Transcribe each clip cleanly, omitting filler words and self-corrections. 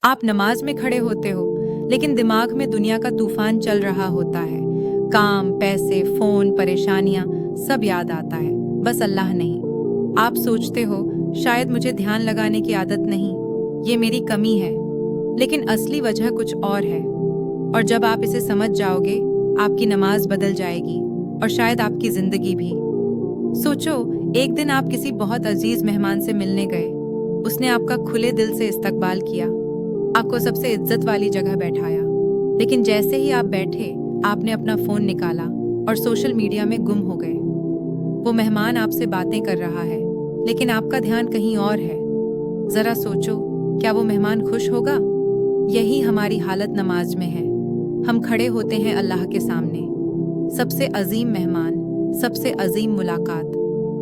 आप नमाज में खड़े होते हो, लेकिन दिमाग में दुनिया का तूफान चल रहा होता है। काम, पैसे, फोन, परेशानियां, सब याद आता है, बस अल्लाह नहीं। आप सोचते हो शायद मुझे ध्यान लगाने की आदत नहीं, ये मेरी कमी है, लेकिन असली वजह कुछ और है। और जब आप इसे समझ जाओगे, आपकी नमाज बदल जाएगी और शायद आपकी जिंदगी भी। सोचो, एक दिन आप किसी बहुत अजीज मेहमान से मिलने गए। उसने आपका खुले दिल से इस्तकबाल किया, आपको सबसे इज्जत वाली जगह बैठाया। लेकिन जैसे ही आप बैठे, आपने अपना फोन निकाला और सोशल मीडिया में गुम हो गए। वो मेहमान आपसे बातें कर रहा है, लेकिन आपका ध्यान कहीं और है। जरा सोचो, क्या वो मेहमान खुश होगा? यही हमारी हालत नमाज में है। हम खड़े होते हैं अल्लाह के सामने, सबसे अजीम मेहमान, सबसे अजीम मुलाकात,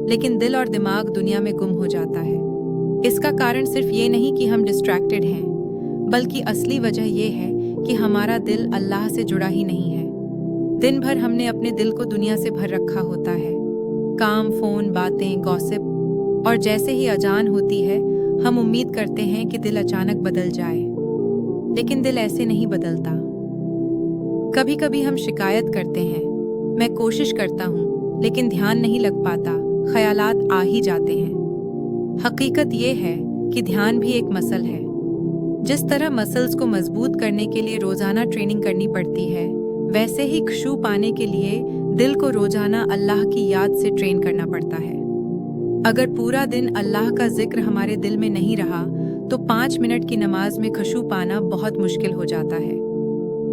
लेकिन दिल और दिमाग दुनिया में गुम हो जाता है। इसका कारण सिर्फ ये नहीं कि हम डिस्ट्रैक्टेड हैं, बल्कि असली वजह ये है कि हमारा दिल अल्लाह से जुड़ा ही नहीं है। दिन भर हमने अपने दिल को दुनिया से भर रखा होता है, काम, फोन, बातें, गॉसिप, और जैसे ही अजान होती है, हम उम्मीद करते हैं कि दिल अचानक बदल जाए, लेकिन दिल ऐसे नहीं बदलता। कभी कभी हम शिकायत करते हैं, मैं कोशिश करता हूँ, लेकिन ध्यान नहीं लग पाता, ख्यालात आ ही जाते हैं। हकीकत ये है कि ध्यान भी एक मसल है। जिस तरह मसल्स को मजबूत करने के लिए रोजाना ट्रेनिंग करनी पड़ती है, वैसे ही खुशू पाने के लिए दिल को रोजाना अल्लाह की याद से ट्रेन करना पड़ता है। अगर पूरा दिन अल्लाह का जिक्र हमारे दिल में नहीं रहा, तो 5 मिनट की नमाज में खुशू पाना बहुत मुश्किल हो जाता है।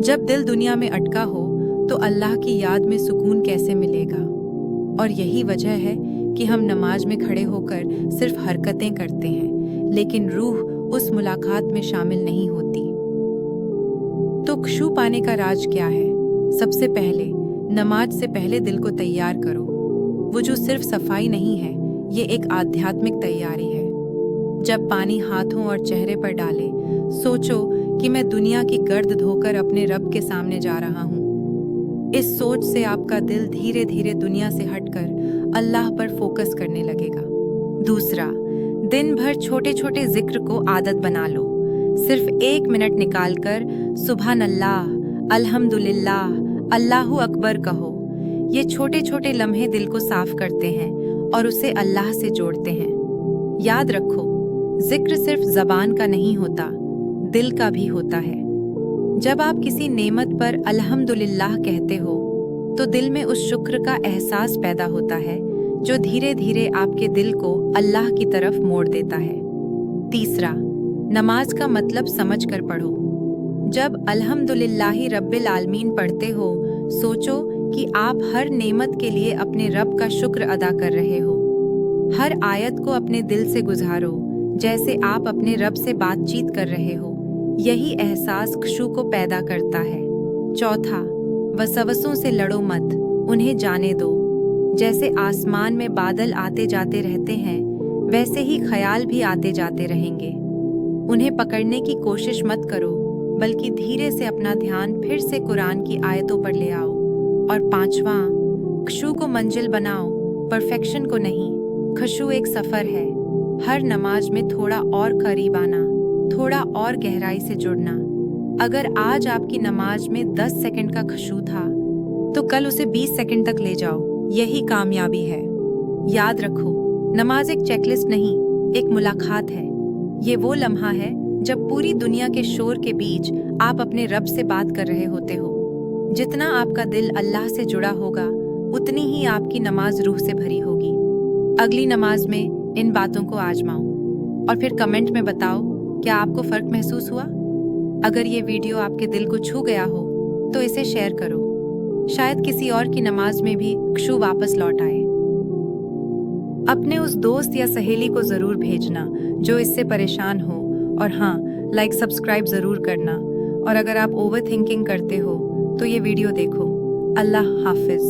जब दिल दुनिया में अटका हो, तो अल्लाह की याद में सुकून कैसे मिलेगा? और यही वजह है कि हम नमाज में खड़े होकर सिर्फ हरकतें करते हैं, लेकिन रूह उस मुलाकात में शामिल नहीं होती। तो खुशू पाने का राज क्या है? सबसे पहले, नमाज से पहले दिल को तैयार करो। वुजू सिर्फ सफाई नहीं है, ये एक आध्यात्मिक तैयारी है। जब पानी हाथों और चेहरे पर डाले, सोचो कि मैं दुनिया की गर्द धोकर अपने रब के सामने जा रहा हूँ। इस सोच से आपका दिल धीरे धीरे दुनिया से हटकर अल्लाह पर फोकस करने लगेगा। दूसरा, दिन भर छोटे छोटे जिक्र को आदत बना लो। सिर्फ 1 मिनट निकालकर सुभान अल्लाह, अल्हम्दुलिल्लाह, अल्लाहु अकबर कहो। ये छोटे छोटे लम्हे दिल को साफ करते हैं और उसे अल्लाह से जोड़ते हैं। याद रखो, जिक्र सिर्फ जबान का नहीं होता, दिल का भी होता है। जब आप किसी नेमत पर अल्हम्दुलिल्लाह कहते हो, तो दिल में उस शुक्र का एहसास पैदा होता है, जो धीरे धीरे आपके दिल को अल्लाह की तरफ मोड़ देता है। तीसरा, नमाज का मतलब समझ कर पढ़ो। जब अल्हम्दुलिल्लाहि रब्बिल आलमीन पढ़ते हो, सोचो कि आप हर नेमत के लिए अपने रब का शुक्र अदा कर रहे हो। हर आयत को अपने दिल से गुजारो, जैसे आप अपने रब से बातचीत कर रहे हो। यही एहसास खुशू को पैदा करता है। चौथा, वसवसों से लड़ो मत, उन्हें जाने दो। जैसे आसमान में बादल आते जाते रहते हैं, वैसे ही ख्याल भी आते जाते रहेंगे। उन्हें पकड़ने की कोशिश मत करो, बल्कि धीरे से अपना ध्यान फिर से कुरान की आयतों पर ले आओ। और पांचवा, खुशू को मंजिल बनाओ, परफेक्शन को नहीं। खुशू एक सफर है, हर नमाज में थोड़ा और करीब आना, थोड़ा और गहराई से जुड़ना। अगर आज आपकी नमाज में 10 सेकंड का खुशू था, तो कल उसे 20 सेकंड तक ले जाओ। यही कामयाबी है। याद रखो, नमाज एक चेकलिस्ट नहीं, एक मुलाकात है। ये वो लम्हा है जब पूरी दुनिया के शोर के बीच आप अपने रब से बात कर रहे होते हो। जितना आपका दिल अल्लाह से जुड़ा होगा, उतनी ही आपकी नमाज रूह से भरी होगी। अगली नमाज में इन बातों को आजमाओ और फिर कमेंट में बताओ, क्या आपको फर्क महसूस हुआ? अगर ये वीडियो आपके दिल को छू गया हो, तो इसे शेयर करो। शायद किसी और की नमाज में भी खुशू वापस लौट आए। अपने उस दोस्त या सहेली को जरूर भेजना जो इससे परेशान हो। और हाँ, लाइक सब्सक्राइब जरूर करना। और अगर आप ओवर थिंकिंग करते हो, तो ये वीडियो देखो। अल्लाह हाफिज।